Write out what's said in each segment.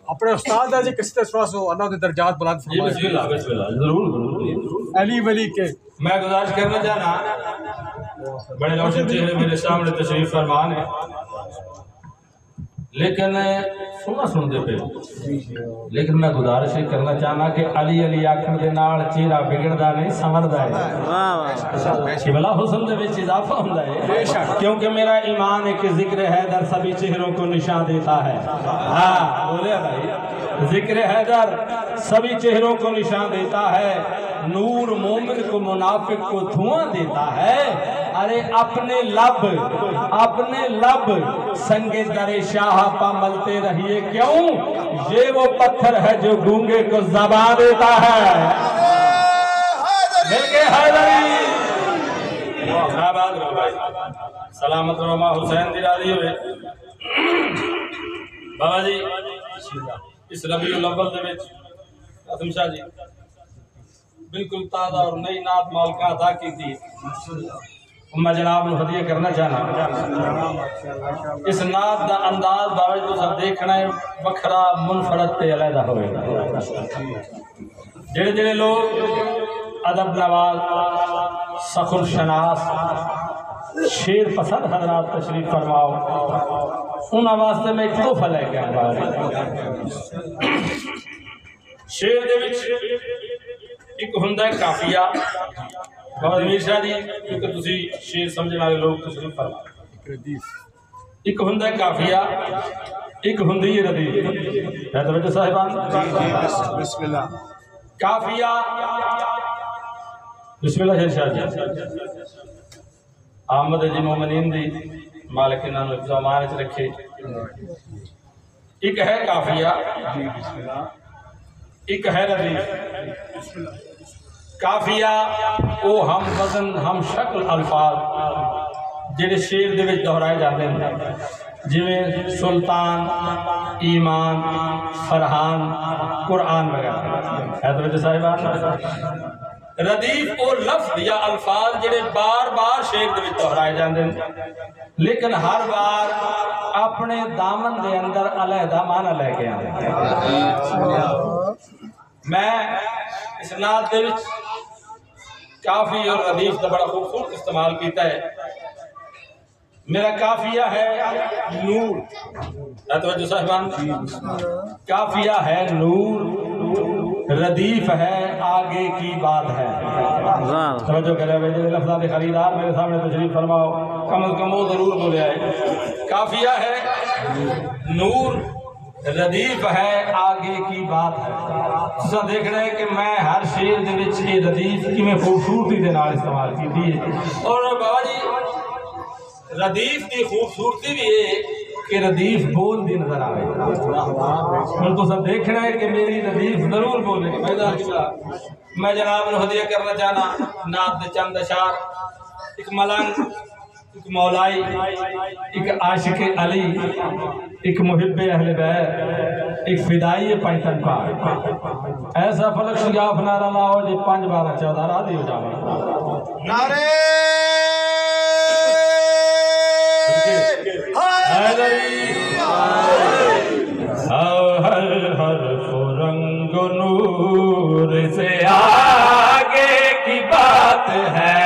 اپنے استاد ہے جی کسی طرح سے اللہ کے درجات بلند فرمائے. بسم اللہ ضرور علی ولی کے میں گزارش کرنا چاہنا بڑے روشن چہرے میرے سامنے تشریف فرمان ہے لیکن سونا سن دے پہ لیکن میں گزارش کرنا چاہنا کہ علی علی آخر دے نال چہرہ بگڑدا نہیں سنوردا ہے کہ بلا حسن دے وچ اضافہ ہوندا ہے کیونکہ میرا ایمان ہے کہ ذکر حیدر سبھی چہروں کو نشان دیتا ہے. ہاں بولے بھائی ذکر حیدر سبھی چہروں کو نشان دیتا ہے نور مومن کو منافق کو دھواں دیتا ہے. ارے اپنے لب سنگ در شاہ پا ملتے رہیے کیوں یہ وہ پتھر ہے جو گونگے کو زبان دیتا ہے. سلامت رحمہ حسین دلادی ہوئے بابا جی اس ربیع الاول دے وچ قاسم شاہ جی بالکل تازہ اور نئی نعت مالکہ عطا کی تھی. میں جناب نے ہدیہ کرنا چاہنا اس نعت دا انداز باوجود تو سب دیکھنا ہے وکھرا منفرد تے علیحدہ ہوئے جڑے جڑے لوگ ادب نواز سخن شناس شیر پسند حضرات تشریف فرماؤ انہاں واسطے میں ایک تحفہ لے کے آیا. شیر دے وچ ہوندہ ہے کافیہ بابا امیر شاہ جی کیونکہ تسی شیر سمجھنے والے لوگ تشریف فرما ایک ہوندہ ہے کافیہ ایک ہوندی ہے ردیف ہے توجہ صاحبان بسم اللہ کافیہ بسم اللہ شیر شاہ جی آمد جی مومنین دی مالک انہوں نے حفظ و امان وچ رکھے ایک ہے کافیہ ایک ہے ردیف کافیہ او ہم وزن ہم شکل الفاظ جڑے شیر دے وچ دہرائے جاتے ہیں جویں سلطان ایمان فرحان قرآن وغیرہ ہے تو صاحبان ردیف او لفظ یا الفاظ جڑے بار بار شیر دے وچ دہرائے جاندے ہیں لیکن ہر بار اپنے دامن دے اندر علیحدہ معنی لے کے آندے میں اس نعت دے وچ کافی اور ردیف دا بڑا خوبصورت استعمال کیتا ہے میرا کافیہ ہے نور توجہ صاحبان کافیہ ہے نور ردیف ہے آگے کی بات ہے توجہ کرے ہوئے جو لفظات خریدار میرے سامنے تشریف فرماؤ کم از کم وہ ضرور بولے آئے کافیہ ہے نور ردیف ہے آگے کی بات ہے سا دیکھ رہے کہ میں ہر شیر دے وچ یہ ردیف کی میں خوبصورتی دے نال استعمال کی تھی اور بابا جی ردیف کی خوبصورتی بھی ہے کہ ردیف بول دی نظر آئے اور تو سب دیکھ رہے کہ میری ردیف ضرور بولے میں جناب نے ہدیہ کرنا چاہنا نعت دے چند اشعار ایک ملنگ ایک مولائی ایک عاشق علی ایک محب اہل بیت ایک فدائی پنجتن پاک ایسا فلک شگاف نعرہ لاؤ جی 5 12 14 راضی ہو جاؤ نعرے ہر حرف رنگ و نور سے آگے کی بات ہے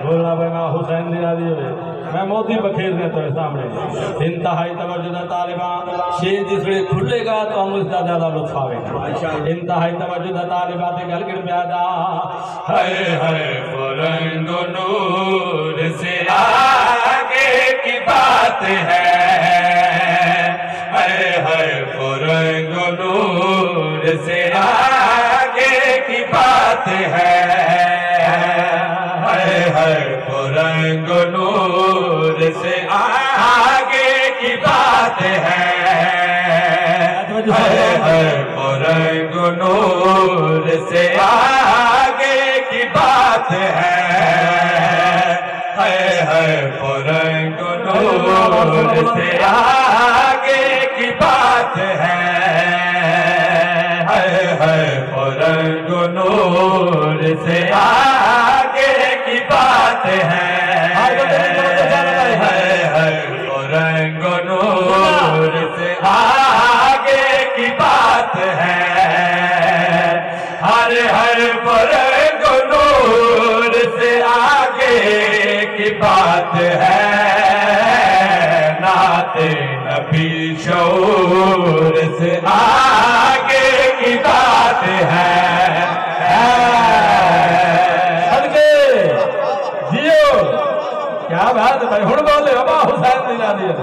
بولنا بنا حسین دی راضی ہوئے میں موتی بکھیرنے تو سامنے انتہائی توجہ طالبان شیر جس ویلے کھلے گا تو ہم اس کا زیادہ لطف آئے گا انتہائی توجہ طالبان تے گل کر پیادا ہر رنگ و نور سے آگے کی بات ہے ہر رنگ و نور سے آگے کی بات ہے ہر رنگ و نور سے آگے کی بات ہے ہر رنگ و نور سے آگے کی بات ہے ہر رنگ و نور سے آگے کی بات ہے ہر رنگ و نور سے آگے کی بات ہے رنگ و نور سے آگے کی بات ہے ہر رنگ و نور سے آگے کی بات ہے نعت نبی شعور سے آگے کی بات ہے کیا بات ہے بھائی ہن بولے بابا حسین دی جاندی ہے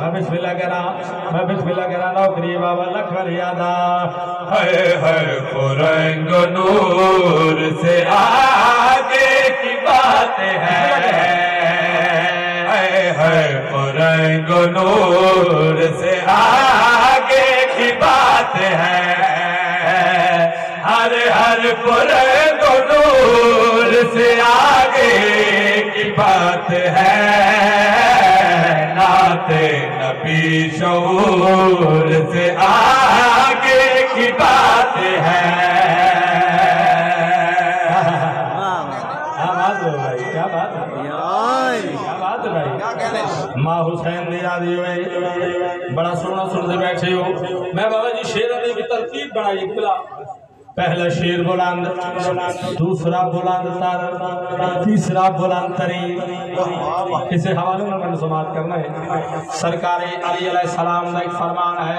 میں بسم اللہ کہنا نوکری بابا لکھ یادا ہر رنگ و نور سے آگے کی بات ہے ہر رنگ و نور سے آگے کی بات ہے ہر رنگ و نور سے آگے کی بات ہے نعت نبی شعور سے آگے کی بات ہے کیا بات ہے بھائی ماں حسین دی یادی ہوئے بڑا سونا سنتے بیٹھے ہو میں بابا جی شیروں نے بھی ترتیب بنائی بلا پہلا شیر بلند، دوسرا بلند تر، تیسرا بلند ترین. اسے حوالے میں منظومات کرنا ہے. سرکار علی علیہ السلام کا ایک فرمان ہے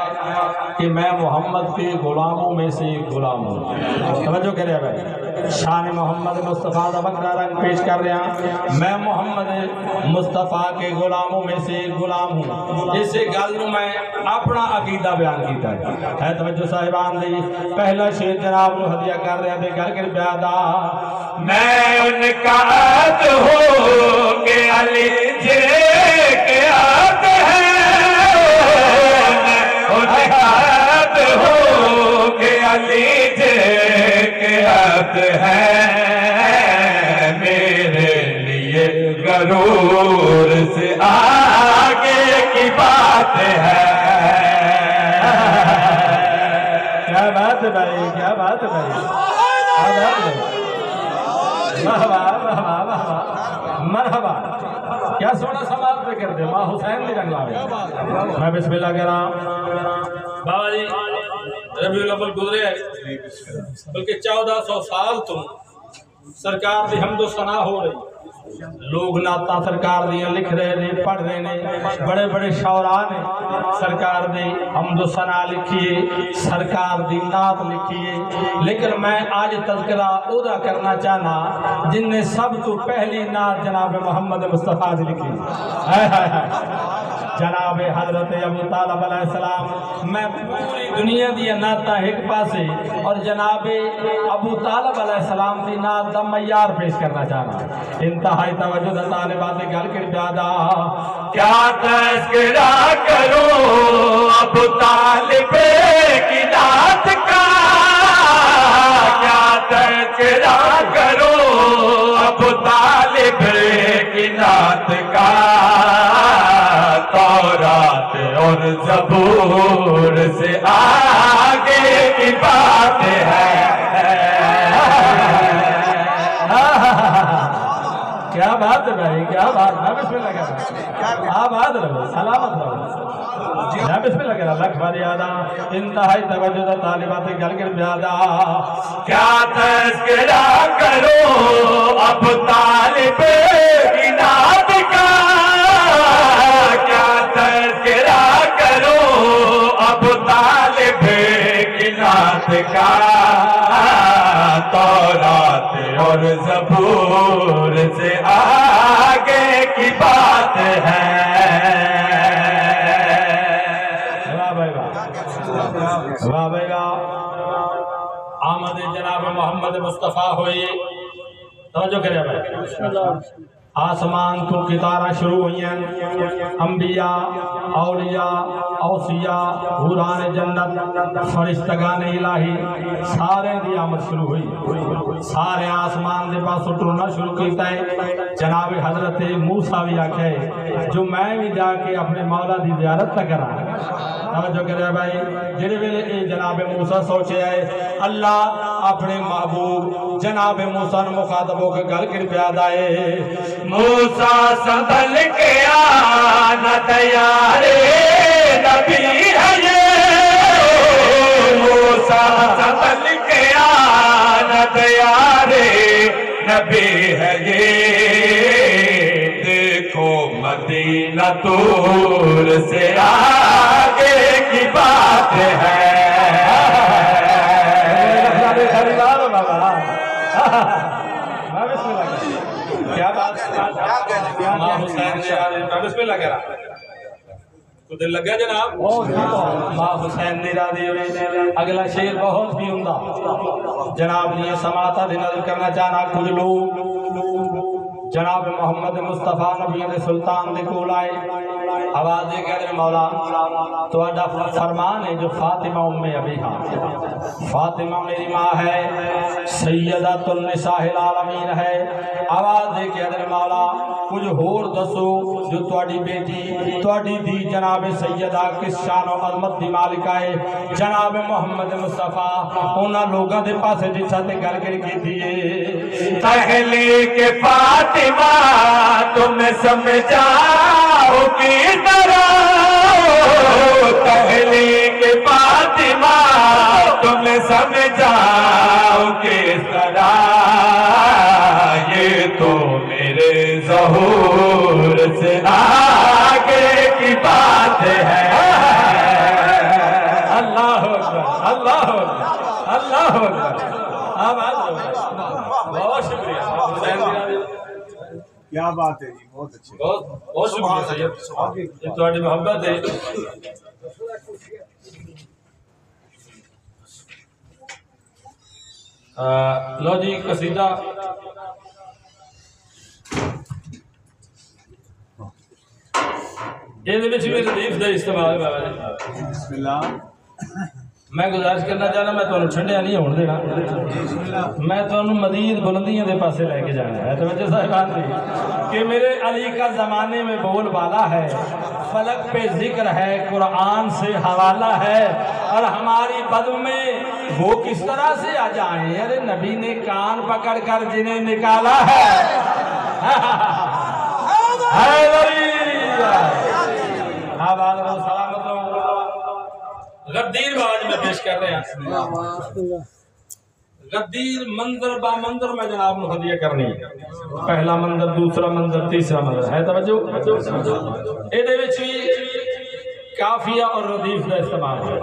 کہ میں محمد کے غلاموں میں سے ایک غلام ہوں. توجہ کرے بھائی، شان محمد مصطفیٰ کا بکرا رنگ پیش کر رہے ہیں. میں محمد مصطفیٰ کے غلاموں میں سے ایک غلام ہوں. اسے گل میں اپنا عقیدہ بیان کیتا ہے. توجہ صاحبان دی. پہلا شیر جناب نو ہدیہ کر رہے ہیں گھر کے پیادا. میں ان کا عہد ہوں کہ علی جے کے عہد ہے. میں ان کا عہد ہوں کہ علی جے کے عہد ہے. میرے لیے غرور سے آگے کی بات ہے. کیا بات ہے بھائی، کیا بات ہے بھائی، مرحبا. کیا سونا سماعت پہ کرتے ماں حسین دی رنگ لاوے. میں بسم اللہ کہہ رہا ہوں. بابا جی ربیع الاول گزرے ہے، بلکہ 1400 سال تو سرکار دی حمد و ثنا ہو رہی. لوگ نعتاں سرکار دیاں لکھ رہے نے، پڑھ رہے نے. بڑے بڑے شعراء نے سرکار دی حمد و ثنا لکھیے، سرکار دی نعت لکھیے. لیکن میں آج تذکرہ اودا کرنا چاہنا جن نے سب تو پہلی نعت جناب محمد مصطفیٰ دی لکھی. جناب حضرت ابو طالب علیہ السلام. میں پوری دنیا دی نعتاں ایک پاسے اور جناب ابو طالب علیہ السلام دی نعت دا معیار پیش کرنا چاہنا. انتہائی توجہ دا طالبات گل کر پیادا. کیا تذکرہ کروں ابو طالب کی نعت کا. کیا تذکرہ کروں ابو طالب کی نعت کا. تورات اور زبور سے آگے کی بات ہے. کیا بات ہے بھائی، کیا بات. میں بسم اللہ کہہ رہا ہوں. آباد رہو، سلامت رہو. میں بسم اللہ کہہ رہا ہوں. لکھ باری آدھا. انتہائی توجہ دا طالبات گل کر پیادا. کیا تذکرہ کرو اب طالب کی نعت کا. کیا تذکرہ کرو اب طالب کی نعت کا. تورات اور زبور سے آگے کی بات ہے. واہ بھائی واہ. آمد جناب محمد مصطفیٰ ہوئی. توجہ کرے بھائی. آسمان تو کتارہ شروع ہوئی ہیں. انبیاء، اولیاء، اوصیاء، حوران جنت، فرشتگان الہی سارے دی آمد شروع ہوئی. سارے آسمان دے پاس اٹھنا شروع کیتا ہے. جناب حضرت موسیٰ بھی آکھے جو میں بھی جا کے اپنے مولا دی زیارت تک کرا. توجہ کرے بھائی. جڑے ویلے اے جناب موسیٰ سوچے آئے اللہ اپنے محبوب جناب موسیٰ نے مخاطب ہو کے گل کر پیادا ہے. موسیٰ سنبھل کے آنا تیار نبی ہے یہ. موسیٰ سنبھل کے آنا تیار نبی ہے یہ. دیکھو مدینہ طور سے آگے کی بات ہے. کیا بات ماں حسین نے بسم اللہ کہہ رہا کو دل لگا جناب. ماں حسین نے راضی ہوئے. اگلا شیر بہت بھی عمدہ جناب نے سماعت دی نظر کرنا چاہنا. کچھ لوگ جناب محمد مصطفیٰ نبی سلطان دے کول آئے. آواز دے کہہ مولا تو اڈا فرمان ہے جو فاطمہ ام ابیہا. فاطمہ میری ماں ہے، سیدۃ النساء العالمین ہے. آواز دے کہہ مولا کچھ ہور دسو جو تواڈی بیٹی تواڈی دی جناب سیدہ کس شان و عظمت دی مالکہ ہے. جناب محمد مصطفیٰ انہاں لوگاں دے پاسے جسا تے گل کر کے دیے. تحلیق فاطمہ تم سمجھاؤ کی طرح. تحلیق فاطمہ تم سمجھاؤ اللہ اللہ بہت شکریہ کیا بات ہے جی بہت اچھے بہت شکریہ سید یہ تھوڑی محبت ہے لو جی قصیدہ یہ ردیف کا استعمال بسم اللہ میں گزارش کرنا چاہنا میں تمہیں ٹھنڈیا نہیں ہونے دینا میں تمہیں مزید بلندیاں دے پاسے لے کے جانا ہے توجہ صاحبان دی کہ میرے علی کا زمانے میں بول بالا ہے فلک پہ ذکر ہے قرآن سے حوالہ ہے اور ہماری بد میں وہ کس طرح سے آ جائیں ارے نبی نے کان پکڑ کر جنہیں نکالا ہے سلامت رہو غدیر باج میں پیش کر رہے ہیں غدیر منظر با منظر میں جناب نے ہدیہ کرنی پہلا منظر دوسرا منظر تیسرا منظر ہے توجہ اے دے وچ بھی کافیہ اور ردیف کا استعمال ہے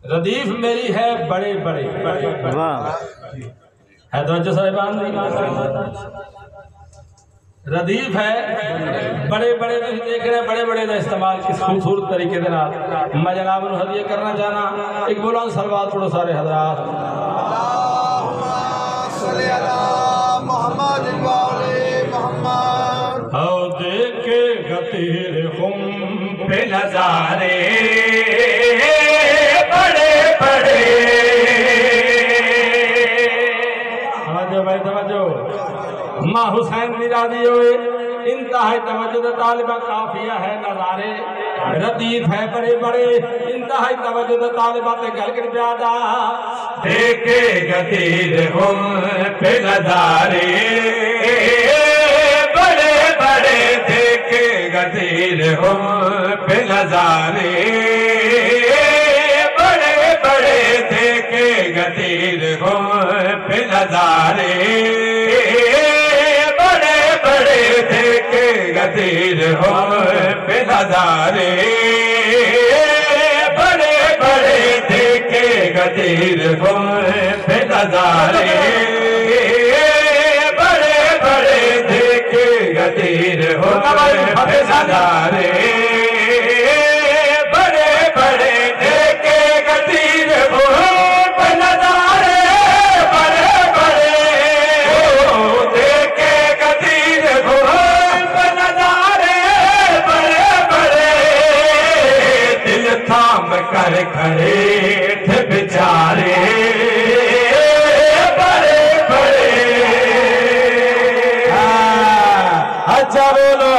ردیف میری ہے بڑے بڑے ہے توجہ صاحبان ردیف ہے بڑے بڑے دیکھ رہے ہیں بڑے بڑے کا استعمال کس خوبصورت طریقے دے نال میں جناب نے ہدیہ کرنا چاہنا ایک بلند صلوات پڑھو سارے حضرات صلی اللہ محمد محمد او دیکھے غدیر خم پہ نظارے بڑے بڑے توجہ بھائی توجہ ماں حسین راضی ہوئے انتہائی توجہ طالبہ کافیہ ہے نظارے ردیف ہے بڑے بڑے انتہائی توجہ طالبہ تے گل کر پیادا دیکھے غدیر ہم پہ نظارے بڑے بڑے دیکھے غدیر ہم پہ نظارے بڑے بڑے دیکھے غدیر ہم پہ نظارے غدیر ہم پہ نظارے بڑے بڑے دیکھے غدیر ہم پہ نظارے بڑے بڑے دیکھے غدیر ہم پہ نظارے بڑے بڑے دیکھے غدیر ہم پہ نظارے بڑے بڑے دیکھے غدیر ہم تھام کر کھڑے تھے بیچارے بڑے بڑے اچھا بولو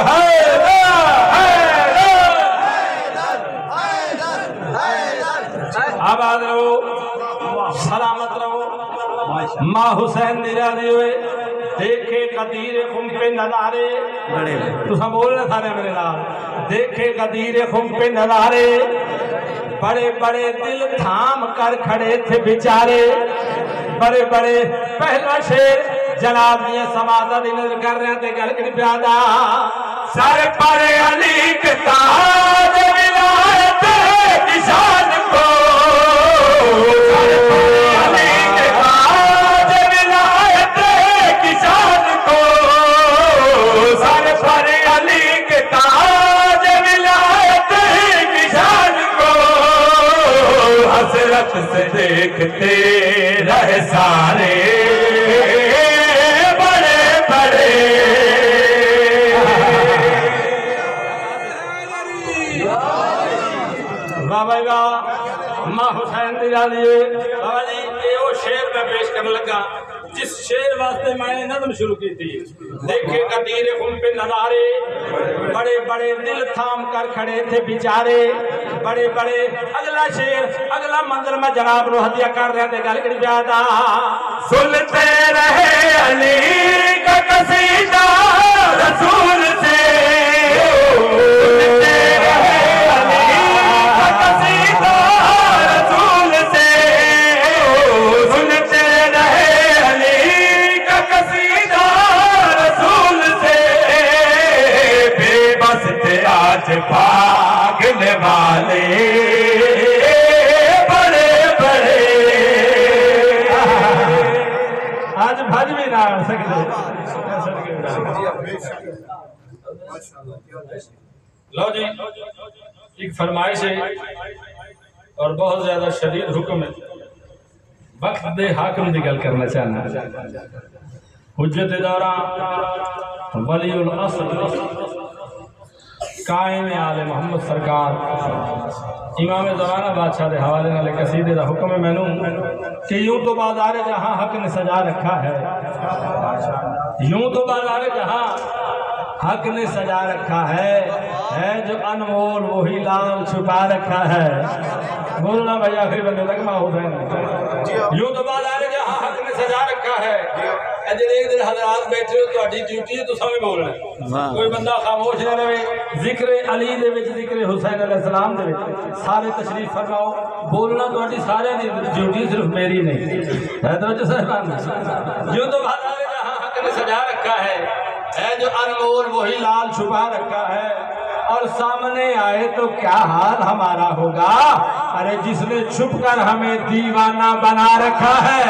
آباد رہو سلامت رہو ماں حسین راضی ہوئے دیکھے غدیر خم پہ نظارے تو ہم بول رہے سارے میرے نام دیکھے غدیر خم پہ نظارے بڑے بڑے دل تھام کر کھڑے تھے بیچارے بڑے بڑے پہلا شیر جناب یہ سماعتہ دی نظر کر رہے تھے گل کر پیادا سر پر علی کے تاج ولایت کی شان کو سر پر علی کے تاج ولایت کی شان کو سر پر علی کے تاج ولایت کی شان کو حسرت سے دیکھتے رہے سارے بڑے بڑے بابا ماں حسین راضی بابا جی یہ وہ شعر میں پیش کرنے لگا جس شعر واسطے میں نے نظم شروع کی تھی دیکھے غدیر خم پہ نظارے بڑے بڑے دل تھام کر کھڑے تھے بیچارے بڑے بڑے اگلا شعر اگلا منظر میں جناب نو ہدیہ کر رہے تھے گل کر پیادا سنتے رہے علی کا قصیدہ رسول سے سنتے رہے علی کا قصیدہ رسول سے سنتے رہے علی کا قصیدہ رسول سے بے بس تھے آج بھاگنے والے لو جی ایک فرمائش ہے اور بہت زیادہ شدید حکم ہے، وقت دے حاکم دی گل کرنا چاہنا، حجت دورہ ولی العصر قائم آل محمد سرکار امام زمانہ بادشاہ دے حوالے نالے قصیدے دا حکم ہے مینوں کہ یوں تو بازار جہاں حق نے سجا رکھا ہے، یوں تو بازار جہاں حق نے سجا رکھا ہے جو انمول وہی لال چھپا رکھا ہے۔ بولنا بھائی آخری بندے تک ماں حسین، یوں تو بازار جہاں حق نے سجا رکھا ہے۔ اجل ایک دن حضرات بیٹھے ہو تو اٹھی ڈیوٹی ہے تو سمیں بولنا، کوئی بندہ خاموش نہ رہے۔ ذکر علی دے وچ ذکر حسین علیہ السلام دے وچ سارے تشریف فرماؤ، بولنا تو اٹھی سارے دی ڈیوٹی، صرف میری نہیں ہے۔ تو صاحبان یوں تو بازار جہاں حق نے سجا رکھا ہے جو انمول وہی لال چھپا رکھا ہے، اور سامنے آئے تو کیا حال ہمارا ہوگا، ارے جس نے چھپ کر ہمیں دیوانہ بنا رکھا ہے۔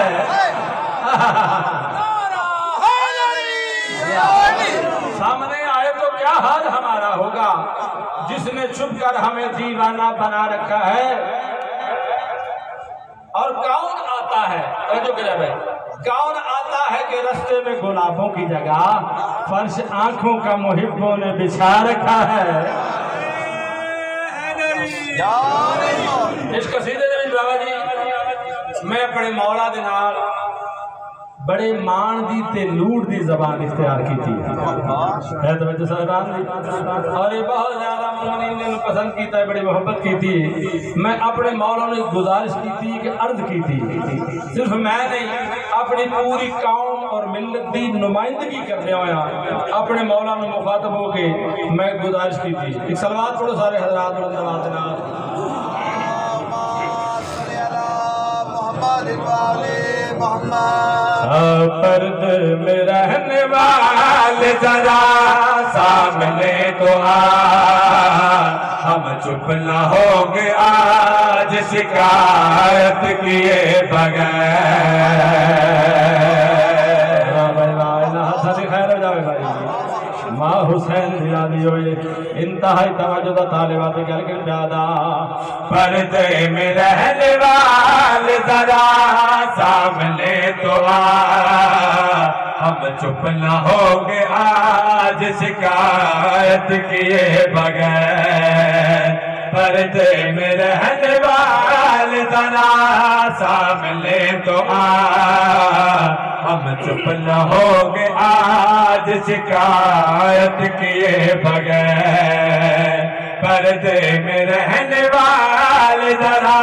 سامنے آئے تو کیا حال ہمارا ہوگا جس نے چھپ کر ہمیں دیوانہ بنا رکھا ہے۔ اور کون آتا ہے، توجہ کرے بھائی، کون آتا ہے کہ رستے میں گلابوں کی جگہ فرش آنکھوں کا محبوں نے بچھا رکھا ہے۔ اس قصیدے میں بابا جی میں اپنے مولا دے نال بڑے مان دی تے لوٹ دی زبان اختیار کی تھی ہے توجہ صاحبان دی، اور یہ بہت زیادہ مومنین نے پسند کیتا ہے، بڑی محبت کی تھی۔ میں اپنے مولا نے گزارش کی تھی کہ عرض کی تھی، صرف میں نہیں اپنی پوری قوم اور ملت دی نمائندگی کرنے ہویا اپنے مولا نے مخاطب ہو کے میں گزارش کی تھی۔ ایک صلوات پڑھو سارے حضرات پرد میں رہنے والے ذرا سامنے تو آ، ہم چپ نہ ہوں گے آج شکایت کیے بغیر۔ خیر ہو جاوے بھائی، ماں حسین دلادی ہوئے انتہائی توجہ دا طالبات گل کر پیادا۔ پردے میں رہنے والے ذرا سامنے تو آ، ہم چپ نہ ہوں گے آج شکایت کیے بغیر۔ پردے میں رہنے والے ذرا سامنے تو آ، ہم چپ نہ ہوں گے آج شکایت کیے بغیر۔ پردے میں رہنے والے ذرا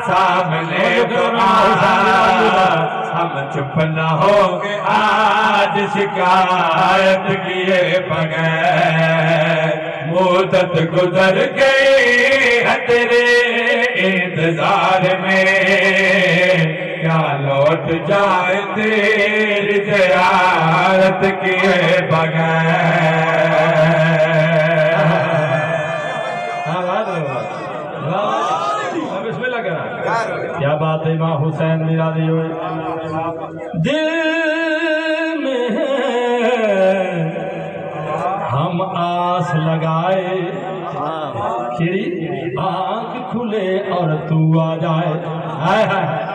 سامنے تو آ، ہم چپ نہ ہوں گے آج شکایت کیے بغیر۔ مدت گزر گئی ہے تیرے انتظار میں، کیا لوٹ جائے تیری زیارت کیے بغیر۔ بسم اللہ کرا، کیا بات ہے ماں حسین میرادی ہوئے دل میں ہم آس لگائے، کھڑی آنکھ کھلے اور تو آ جائے۔ ہائے ہائے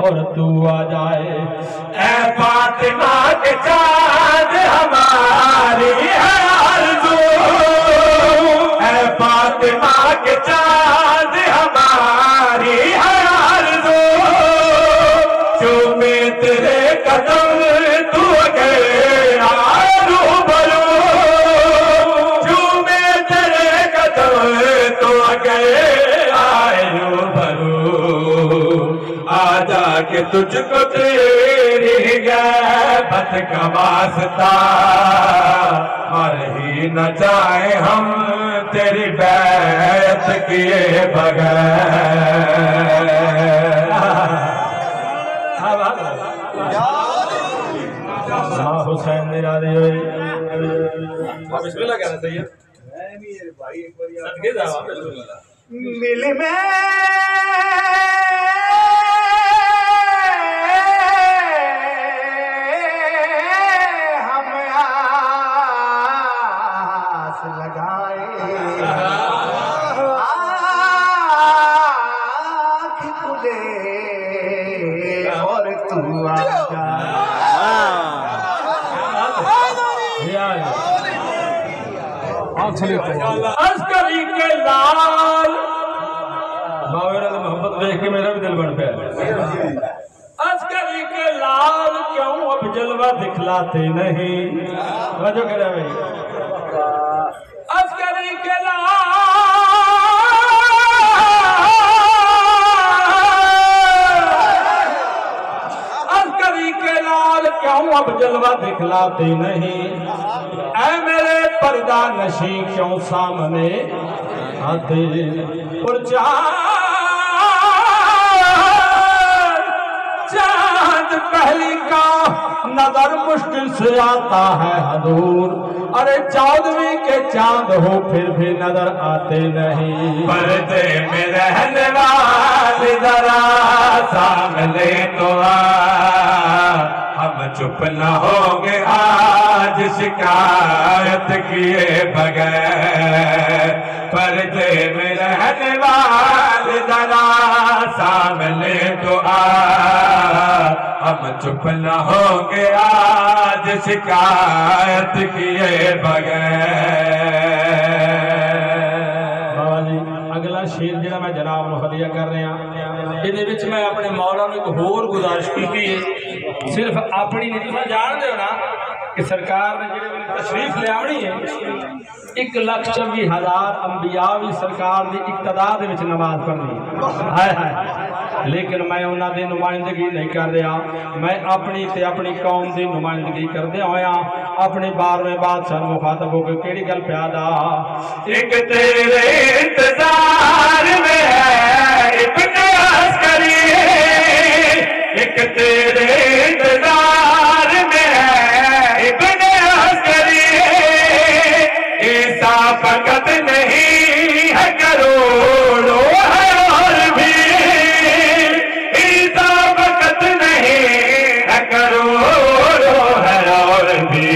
اور تو آ جائے۔ اے فاطمہ کے چاند ہماری ہے آرزو، اے فاطمہ کے چاند ہماری ہے آرزو، چومے تیرے قدم تو اگر آئے روبرو، چومے تیرے قدم تو اگر آئے روبرو، آجا کہ تجھ کو تیری غیبت کا واسطہ، مر ہی نہ جائیں ہم تیری بیعت کیے بغیر۔ حسین نے راضی ہوئی بسم اللہ کہنا چاہیے صدقے جاؤ مل میں ہم آس لگائے آنکھ کھلے اور تو آ جا عسکری کے لال باویرہ نے محبت دیکھ کے میرا بھی دل بڑھ پیا عسکری کے لال کیوں اب جلوہ دکھلاتے نہیں وجہ کہہ رہا ہے عسکری کے لال کیوں اب جلوہ دکھلاتے نہیں اے میرے پردہ نشیں کیوں سامنے آتے اور چاند پہلی کا نظر مشکل سے آتا ہے حضور ارے چودھویں کے چاند ہو پھر بھی نظر آتے نہیں پردے میں رہنے والے ذرا سامنے تو آ ہم چپ نہ ہوں گے آج شکایت کیے بغیر پردے میں رہنے والے ذرا سامنے تو آ ہم چپ نہ ہوں گے آج شکایت کیے بغیر اگلا شیر جڑا میں جناب نو ہدیہ کر رہا ہوں یہ میں اپنے مولا نو ایک ہور گزارش کی صرف اپنی نہیں تساں جان دے ہو نا کہ سرکار نے جڑے تشریف لے آونی ہے 1,24,000 انبیاء بھی سرکار دی اقتدا دے وچ نماز پڑھنی ہائے ہائے لیکن میں انہاں دی نمائندگی نہیں کر رہا میں اپنی تے اپنی قوم دی نمائندگی کردے ہویا اپنے 12ویں بادشاہ مخاطب ہو کے کیڑی گل پیادا ایک تیرے انتظار میں ہے ابن عسکری ایک تیرے انتظار میں ہے ابن عسکری ایسا فقط نہیں ہے کروڑوں ہے اور بھی ایسا فقط نہیں ہے کروڑوں ہے اور بھی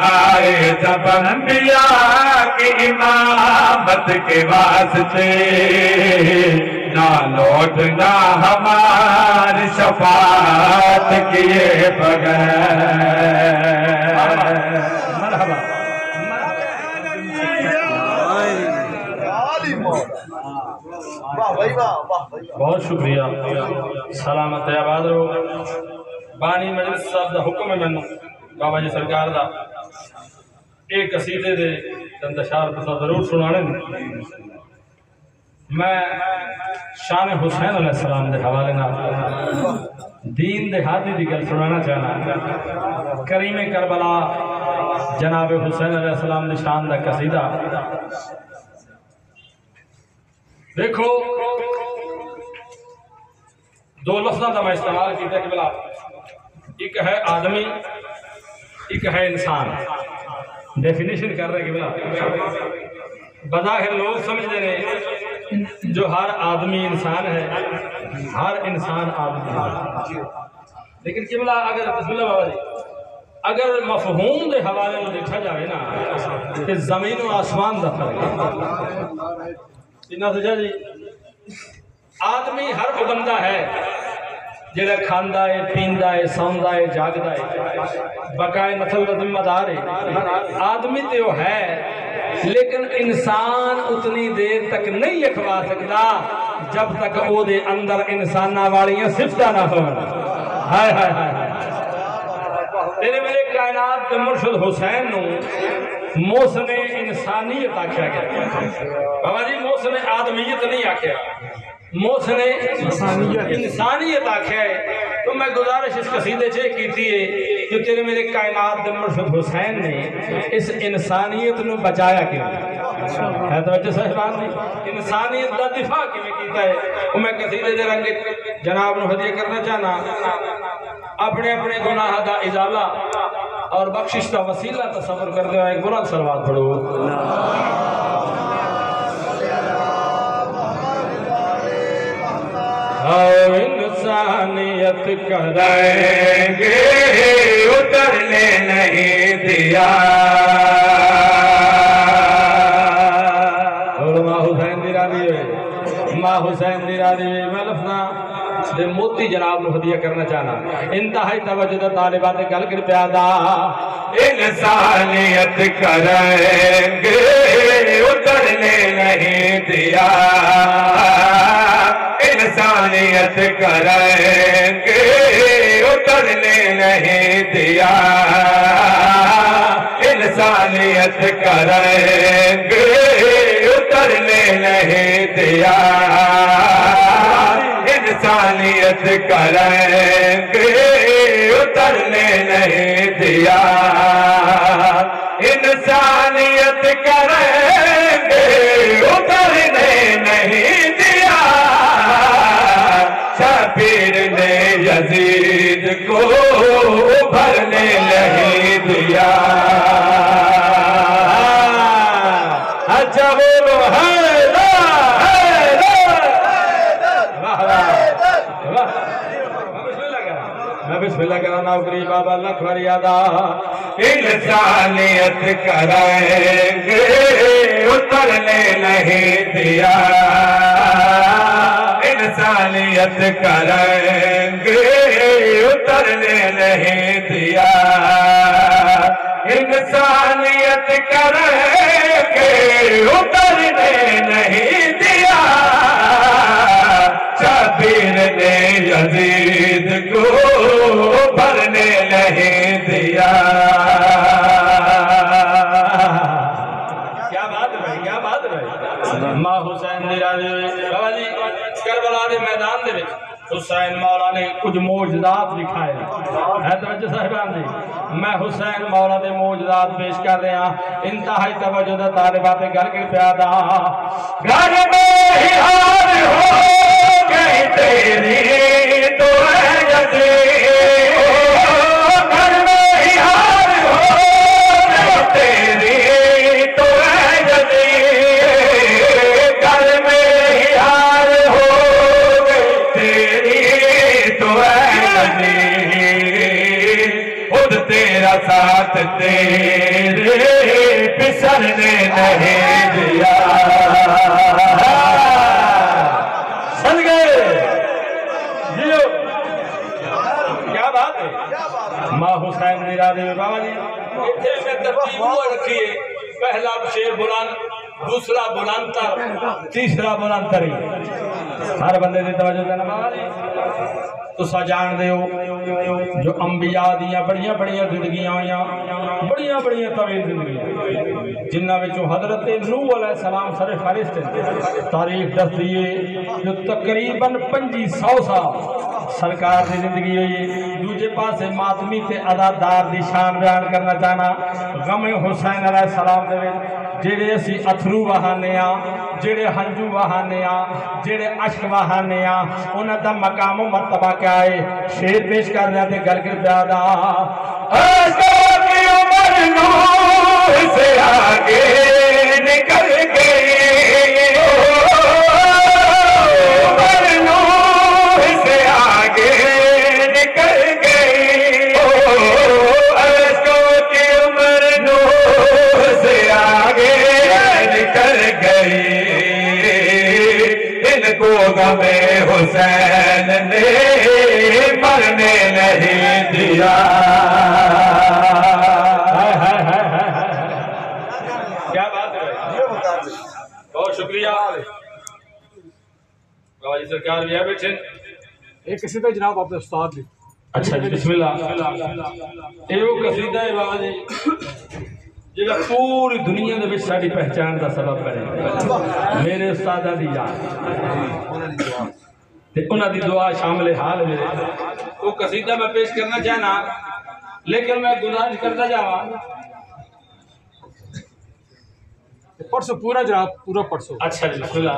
آئے جب انبیاء کی امامت کے واسطے نہ لوٹنا ہماری شفاعت کیے بغیر مرحبا بہت شکریہ سلامت آباد رہو بانی مجلس صاحب دا حکم ہے مینوں بابا جی سرکار دا ایک قصیدے دے چند اشعار تو ضرور سنانے میں شان حسین علیہ السلام دے حوالے نال دین دے ہادی دی گل سنانا چاہنا کریم کربلا جناب حسین علیہ السلام دی شان دا قصیدہ دیکھو دو لفظوں کا میں استعمال کیا کہ بلا ایک ہے آدمی ایک ہے انسان ڈیفینیشن کر رہے کہ بلا بظاہر لوگ سمجھتے ہیں جو ہر آدمی انسان ہے ہر انسان آدمی ہے لیکن کہ بلا اگر بسم اللہ بابا جی اگر مفہوم دے حوالے میں دیکھا جائے نا کہ زمین و آسمان دا فرق ہے اتنا سوچا جی آدمی ہر وہ بندہ ہے جڑا کھاندا ہے پیندا ہے سوندا ہے جاگدا ہے بقائے نسل کا ذمہ دار ہے آدمی تے وہ ہے لیکن انسان اتنی دیر تک نہیں اکھوا سکتا جب تک او دے اندر انسانہ والیاں صفتاں نہ ہون ہائے ہائے ہائے تیرے میرے کائنات کے مرشد حسین نو محسن انسانیت آکھیا گیا بابا جی محسن آدمیت نہیں آکھیا محسن انسانیت آکھیا ہے تو میں گزارش اس قصیدے چھے کیتی ہے کہ تیرے میرے کائنات کے مرشد حسین نے اس انسانیت نو بچایا کیوں ہے توجہ صاحبان دی انسانیت دا دفاع کیوں کیتا ہے وہ میں قصیدے دے رنگ جناب نو ہدیہ کرنا چاہنا اپنے اپنے گناہ دا ازالہ اور بخشش کا وسیلہ تصور کرتے ہوئے ایک بلند صلوات پڑھو. انسانیت کریں گے اترنے نہیں دیا. ماں حسین دی راضی ہوئے، ماں حسین دی راضی ہوئے. میں لفظاں دے موتی جناب نو ہدیہ کرنا چاہنا. انتہائی توجہ دا طالبات گل کر پیادا. انسانیت کریں گے اترنے نہیں دیا. انسانیت کریں گے اترنے نہیں دیا. انسانیت کریں گے اترنے نہیں دیا. انسانیت کریں گے اترنے نہیں دیا. انسانیت کریں گے اترنے نہیں دیا. شبیر نے یزید کو ابھرنے نہیں دیا. اچھا بولو بسم اللہ کرا نوکری بابا لکھ وریادہ. انسانیت کریں گے اترنے نہیں دیا. انسانیت کریں گے اترنے نہیں دیا. انسانیت کریں گے اترنے نہیں دیا. شبیر نے یزید کو بھرنے نہیں دیا. کیا بات ہے بھائی، کیا بات ہے بھائی. ماں حسین دی راضی ہوئی. بابا جی کربلا دے میدان دے وچ حسین مولا نے کچھ معجزات دکھائے ہے. توجہ صاحبان دی، میں حسین مولا دے معجزات پیش کر رہا ہوں. انتہائی توجہ دا طالبات گل کے پیادا. گھر میں ہی حال ہو گئی تیری تو ہے یزید. گھر میں ہی حال ہو گئی تیری تو ہے یزید. گھر میں ہی حال ہو گئی تیری تو ہے یزید. خود تیرا ساتھ تیرے پسرنے نہیں دیا. کیا بات ہے. ماں حسین دی راضی ہوئی. بابا جی اتنے میں ترتیب وہ رکھیے. پہلا شیر بلند، دوسرا بلند تر، تیسرا بلند تری. ہر بندے دی توجہ دینا. بابا جی تسا جان دے ہو جو انبیاء دیاں بڑیاں بڑیاں زندگیاں ہویاں، بڑیاں بڑیاں طویل زندگیاں، جنہ وچوں حضرت نوح علیہ السلام سر فہرست تاریخ دس دیے جو تقریباً 2500 سال سرکار دی زندگی ہوئی. دوجے پاسے ماتمی تے عزادار دی شان بیان کرنا چاہنا. غم حسین علیہ السلام دے وچ جڑے اسی اتھرو وہانے آ، جڑے ہنجو وہانے آ، جڑے عشق وہانے آ، انہاں دا مقام و مرتبہ کیا ہے. شیر پیش کر رہا تے گل کر پیادا. عشق کی عمر نوح سے آگے نکل گئی. عمر نوح سے آگے نکل گئی. عشق کی عمر نوح سے آگے نکل گئی. ان کو غم حسین نے مرنے نہیں دیا. کیا بات ہے، بہت شکریہ. بابا جی سرکار بھی ہے بیٹھے. ایک قصیدہ جناب آپ نے استاد لی. اچھا جی بسم اللہ. یہ وہ قصیدہ ہے بابا جی جڑا پوری دنیا دے وچ ساڈی پہچان دا سبب بنے. میرے استاداں دی یاد تے انہاں دی دعا شامل حال میرے. وہ قصیدہ میں پیش کرنا چاہنا لیکن میں گزارش کرتا جاواں. پرسو پورا جناب، پورا پرسو. اچھا جی بسم اللہ.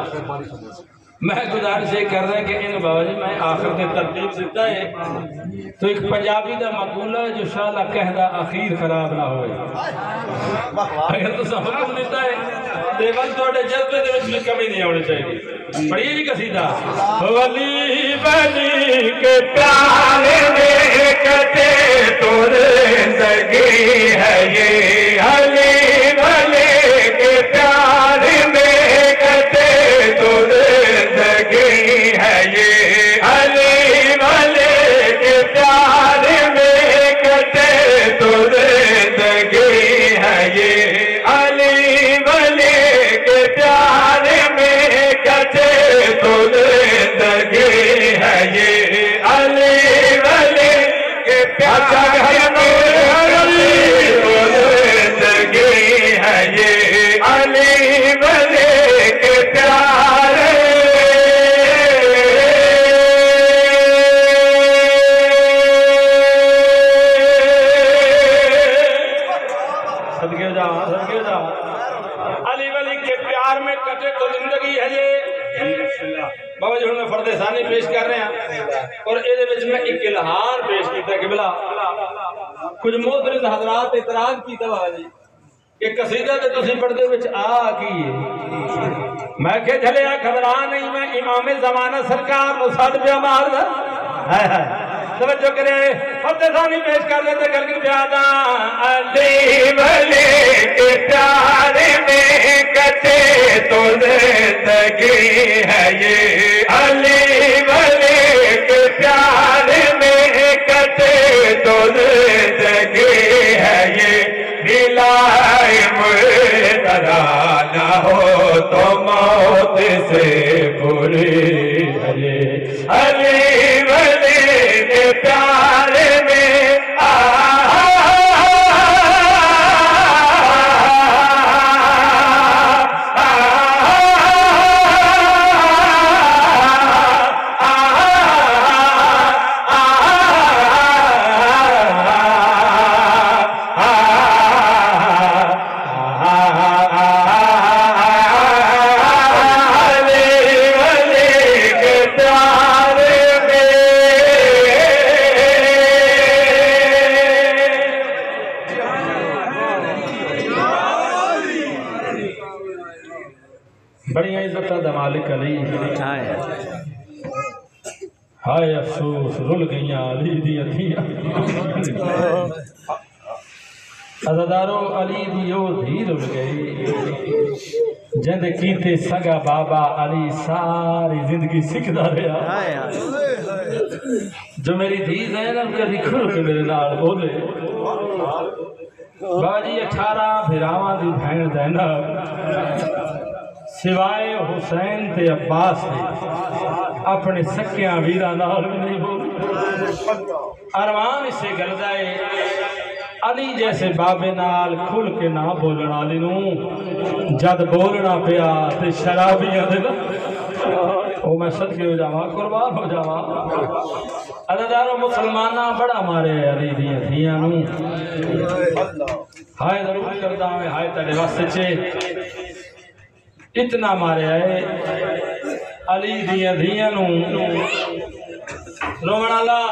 میں گزارش یہ کر رہا ہے کہ ان بابا جی میں آخر نے ترتیب دیتا ہے تو ایک پنجابی دا مقولہ ہے جو شالا کہدا اخیر خراب نہ ہوئے اگر تو سب حکم دیتا ہے دیوان توڑے جذبے دے وچ کمی نہیں ہونے چاہیے پڑھیے جی قصیدہ ولی ولی کے پیارے میں کتے تو زندگی ہے یہ علی ولی کے پیارے میں کتے تو زندگی ہے یہ علی ولی کے پیارے میں کتے تو زندگی ہے یہ علی ولی کے پیارے میں کتے تو زندگی ہے یہ علی ولی کے پیارے میں کتے تو زندگی ہے یہ علی ولی کے پیارے علی ولی کے پیار میں کٹے تو زندگی ہے یہ بابا جی میں فرد ثانی پیش کر رہے ہیں اور ایدے وچ میں ایک الہار پیش کیتا کہ بلا کچھ محترم حضرات اعتراض کیتا بابا جی کہ قصیدہ تے تسی پڑھدے وچ آ کی میں کہ جھلیا خبراں نہیں میں امام زمانہ سرکار نو ساتھ پہ ماردا ہائے ہائے توجہ کرے فرد ثانی پیش کر لیتے گل کی پیادا علی ولی کے پیارے میں کتے تو زندگی ہے یہ علی ولی کے پیارے میں کتے تو زندگی ہے یہ دلائے مرتضی نہ ہو تو موت سے بری ہے یہ علی ولی کے پیارے میں بڑی عزت دا مالک علی ہائے افسوس رل گئیاں علی دی اتھیاں عزادارو علی دی او دھی رل گئی جند کیتے سگا بابا علی ساری زندگی سکھدا رہا جو میری دھی زینب کبھی کھل کے میرے نال بولے بابا جی 18 بھراواں دی بھین زینب سوائے حسین تے عباس نے اپنے سکیاں ویرہ نال بھی نہیں بولی ارمان اسے گردائے علی جیسے بابے نال کھل کے نہ بولنا لنوں جد بولنا پیا تے شرابیاں دینا او میں صدقے ہو جاواں قربان ہو جاواں عزادارو مسلمانہ بڑا مارے علی دیاں دھیاں نوں ہائے ضرور کردہ میں ہائے تڑے واسطے چھے اتنا مارے آئے علی دیاں دھیاں نوں رومن اللہ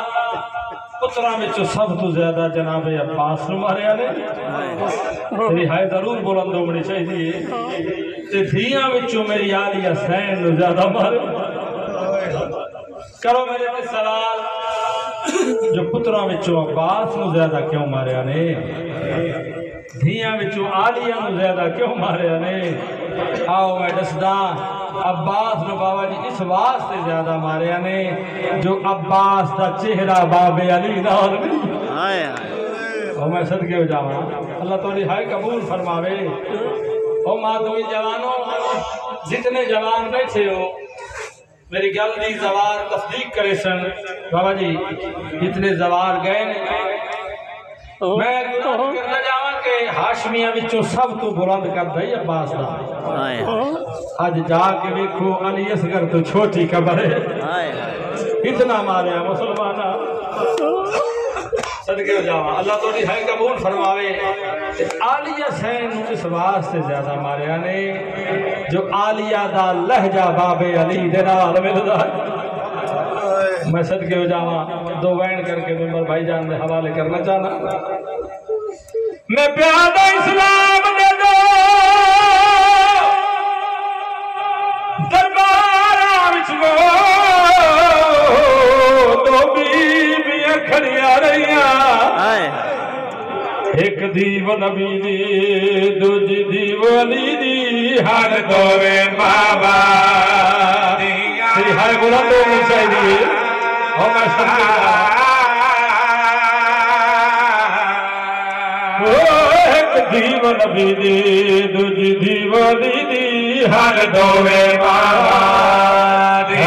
پترہ میں چو سب تو زیادہ جناب عباس نو مارے آئے تیری ہائے ضرور بلند ہونے چاہیے تے دھیاں میں چو میری آلی حسین نو زیادہ مارے کرو میرے تے سوال جو پترہ میں چو عباس نو زیادہ کیوں مارے آنے دھیاں میں چو آلیاں نو زیادہ کیوں مارے آنے آؤ میں دسدہ عباس نو بابا جی اس واسطے زیادہ مارے آنے جو عباس دا چہرہ باب علی نال بھی اور میں صدقے ہو جاؤں اللہ تو ہائے قبول فرماوے او مادوی جوانوں جتنے جوان بیٹھے ہو میری گل دی زوار تصدیق کرے سن بابا جی جتنے زوار گئے میں کرنا جاواں کہ ہاشمیاں وچوں سب تو بلند کردا ہی عباس دا آج جا کے دیکھو علی اصغر تو چھوٹی قبر ہے اتنا ماریا مسلمانہ صدقے ہو جاواں اللہ تو ہے قبول فرماوے عالیہ حسین اس واسطے زیادہ ماریا نے جو عالیہ دا لہجہ باب علی دے نال ملدا میں صدقے ہو جاواں دو وین کر کے ممبر بھائی جان دے حوالے کرنا چاہنا میں پیادہ اسلام دے دو درباراں وچ دو بیبیاں کھڑیاں رہیاں ایک دیو نبی دی دوجی دیو علی دی ہر دوویں بابا دی ہر بلند ہونی چاہیے اور میں سمجھا ایک دیو نبی دی دوجی دیو علی دی ہر دوویں بابا دی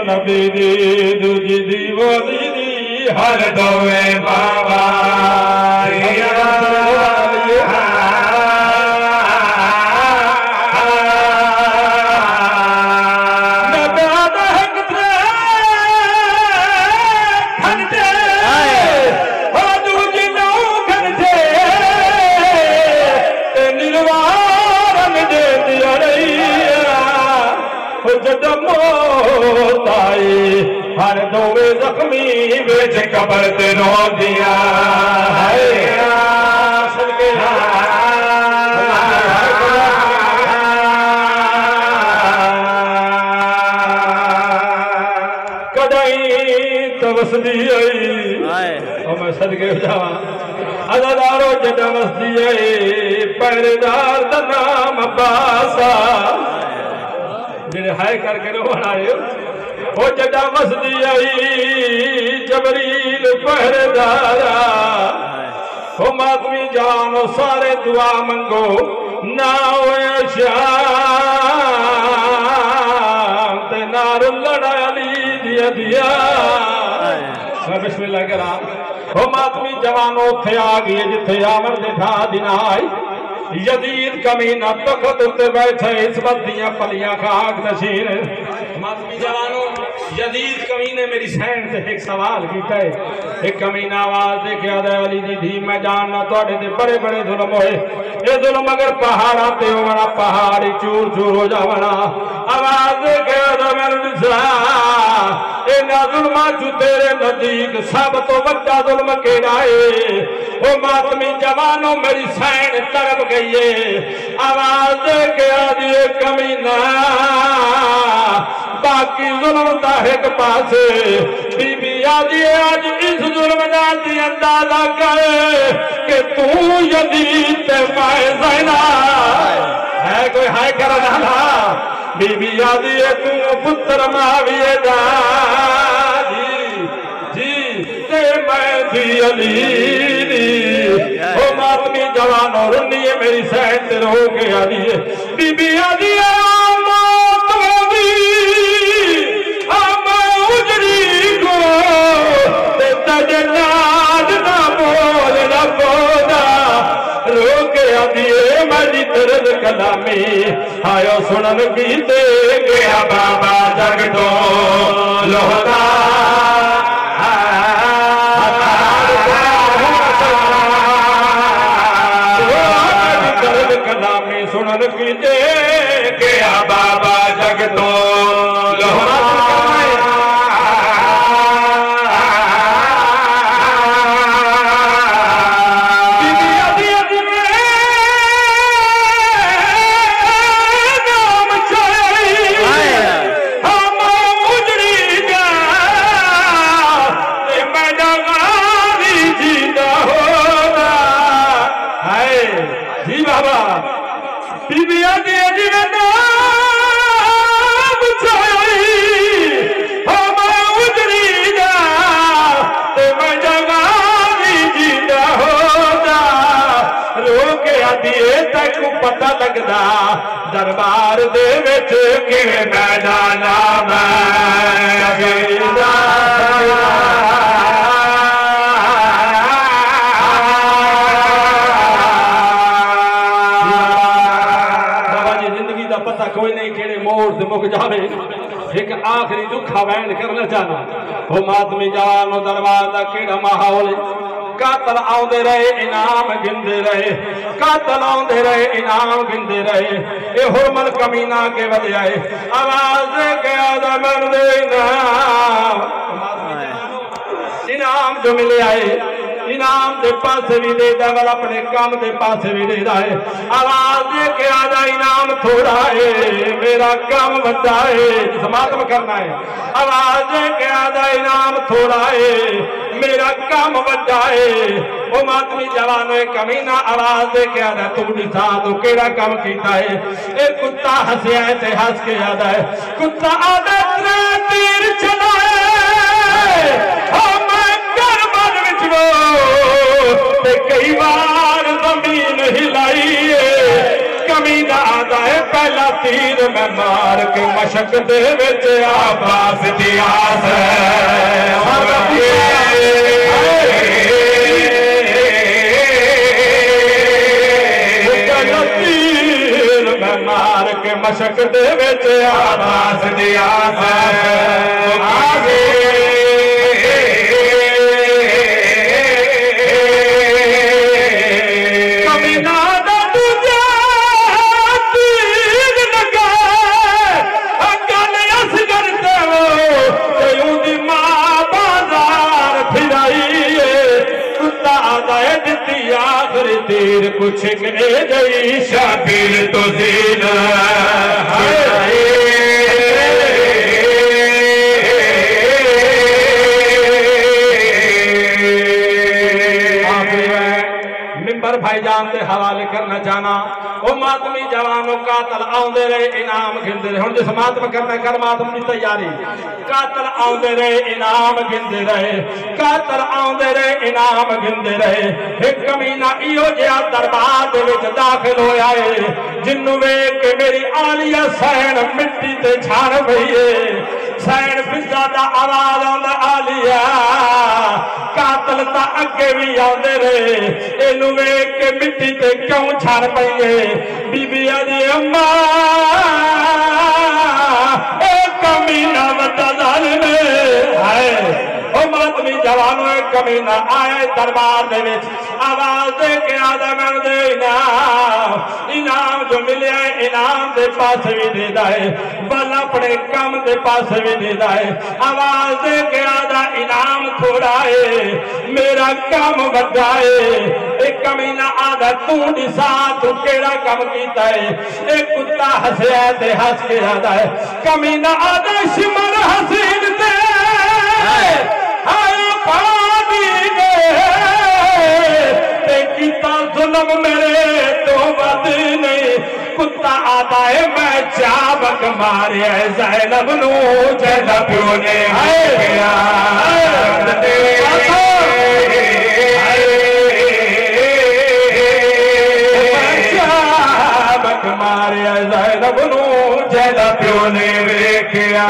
نبی دی دوجی دیو علی دی ہر دوویں بابا ہر دووے زخمی وچ قبر تے رو دیا کدائی تو وسدی آئی اور میں صدقے جاواں عزادارو جد وسدی آئی پہریدار دا نام عباسا جنہیں ہائے کر کے روحان آئے وہ جدہ مسدی آئی جبریل پہردارا وہ ماتمی جانو سارے دعا منگو نہ ہوئے شام تے نار لڑا علی دیا دیا میں بسم اللہ کرام وہ ماتمی جوانو تھے آگئے جتھے آمر دے تھا دن آئی یزید کمینہ تخت اتے بیٹھے اس بدیاں پلیاں خاک نشین ماتمی جوانو یزید کمینے میری سین سے ایک سوال کیتا ہے ایک کمینہ آواز دے کے آدھے علی دی دھی میں جاننا توڑے دے بڑے بڑے ظلم ہوئے یہ ظلم اگر پہاڑ آتے ہو منا پہاڑی چور چور ہو جا منا آواز دے کے آدھے میرے نساء اینا ظلمہ جو تیرے نزدیک سب تو بچہ ظلم کے رائے وہ ماتمی جوانوں میری سین تڑپ گئی ہے آواز دے کے آدھے کمینہ باقی ظلم دا ایک پاسے بی بی آجی آج اس ظلم دا دی اندازہ کرے کہ تو یزید تے مائے زینہ ہے کوئی ہائے کرنا بی بی آجی تو پتر معاویہ دا جی تے میں دی علی وہ ماتمی جوانوں رنی ہے میری سین تے رو کے آدھی ہے بی بی آجی جناد نہ بول نہ بولا رو کے آدھیے مجھے ترد کلامی آئیو سنن کیتے گیا بابا جگ تو لوہتا مجھے ترد کلامی سنن کیتے گیا بابا جگ تو لوہتا پتہ لگدا دربار دے وچ کیویں میدان بابا جی زندگی ہے ایک آخری دکھا بیان کرنا چاہنا وہ ماتمی جوانو دربار دا کیڑا ماحول قاتل آؤندے رہے انعام گندے رہے قاتل آؤندے رہے انعام گندے رہے اے حرمل کمینہ کے وجہ آئے آواز دے کے آدھا من دے انعام جو ملے آئے انعام دے پاسے بھی دے دول اپنے کام دے پاسے بھی دے دائے آواز دے کے آدھا انعام تھوڑا ہے میرا کام بڑھا ہے سماتم کرنا ہے آواز دے کے آدھا انعام تھوڑا ہے میرا کام بڑھا ہے وہ ماتمی جوانو کمینہ آواز دے کے آدھا تو نسا تو کیڑا کام کیتا ہے اے کتا ہنسے آئے تے ہنس کے آدھا ہے کتا آدھا تیر چلائے کئی بار زمین ہلائی کمینہ آدھا ہے پہلا تیر میں مار کے مشک دے وچ آباس دیاس پہلا تیر میں مار کے مشک دے وچ آباس دیاس تیر کچھ کہے گئی شابیر تو زین ممبر بھائی جان دے حوالے کرنا چاہنا وہ ماتمی جوانوں قاتل آؤندے رہے انعام گھندے رہے ہن جس ماتم کرنا کر ماتم دی تیاری قاتل آؤندے رہے انعام گھندے رہے قاتل آؤندے رہے انعام گھندے رہے ایک کمینہ ایو جیا دربار دے وچ داخل ہویا ہے جنوں ویکھ کے میری آلیہ سین مٹی تے چھاڑ پئی سین فضا دا آواز آندا آلیہ قاتل تا اگے بھی آندے رہے اینوں ویکھ کے مٹی تے کیوں چھاڑ پئی بی بی آدھی اماں اے کمینہ وطا ظالم ہے او ماتمی جوانو اے کمینہ آئے دربار دے وچ آواز دے کے آدھا من دے انعام جو ملے آئے انعام دے پاس بھی دے دائے بل اپنے کام دے پاس بھی دے دائے آواز دے کے آدھا انعام تھوڑا ہے میرا کام بڑھائے ایک کمینہ آدھا تو نسا تو کیڑا کام کیتا ہے ایک کتا ہسے آئے تے ہس کے آدھا ہے کمینہ آدھا شمر حسین دے آئے پانی دے تے کیتا ظلم میرے تو بد نہیں کتا آتا ہے میں چابک مارے زینب نو زینب نے چابک مارے زینب نو زینب نے ویکھیا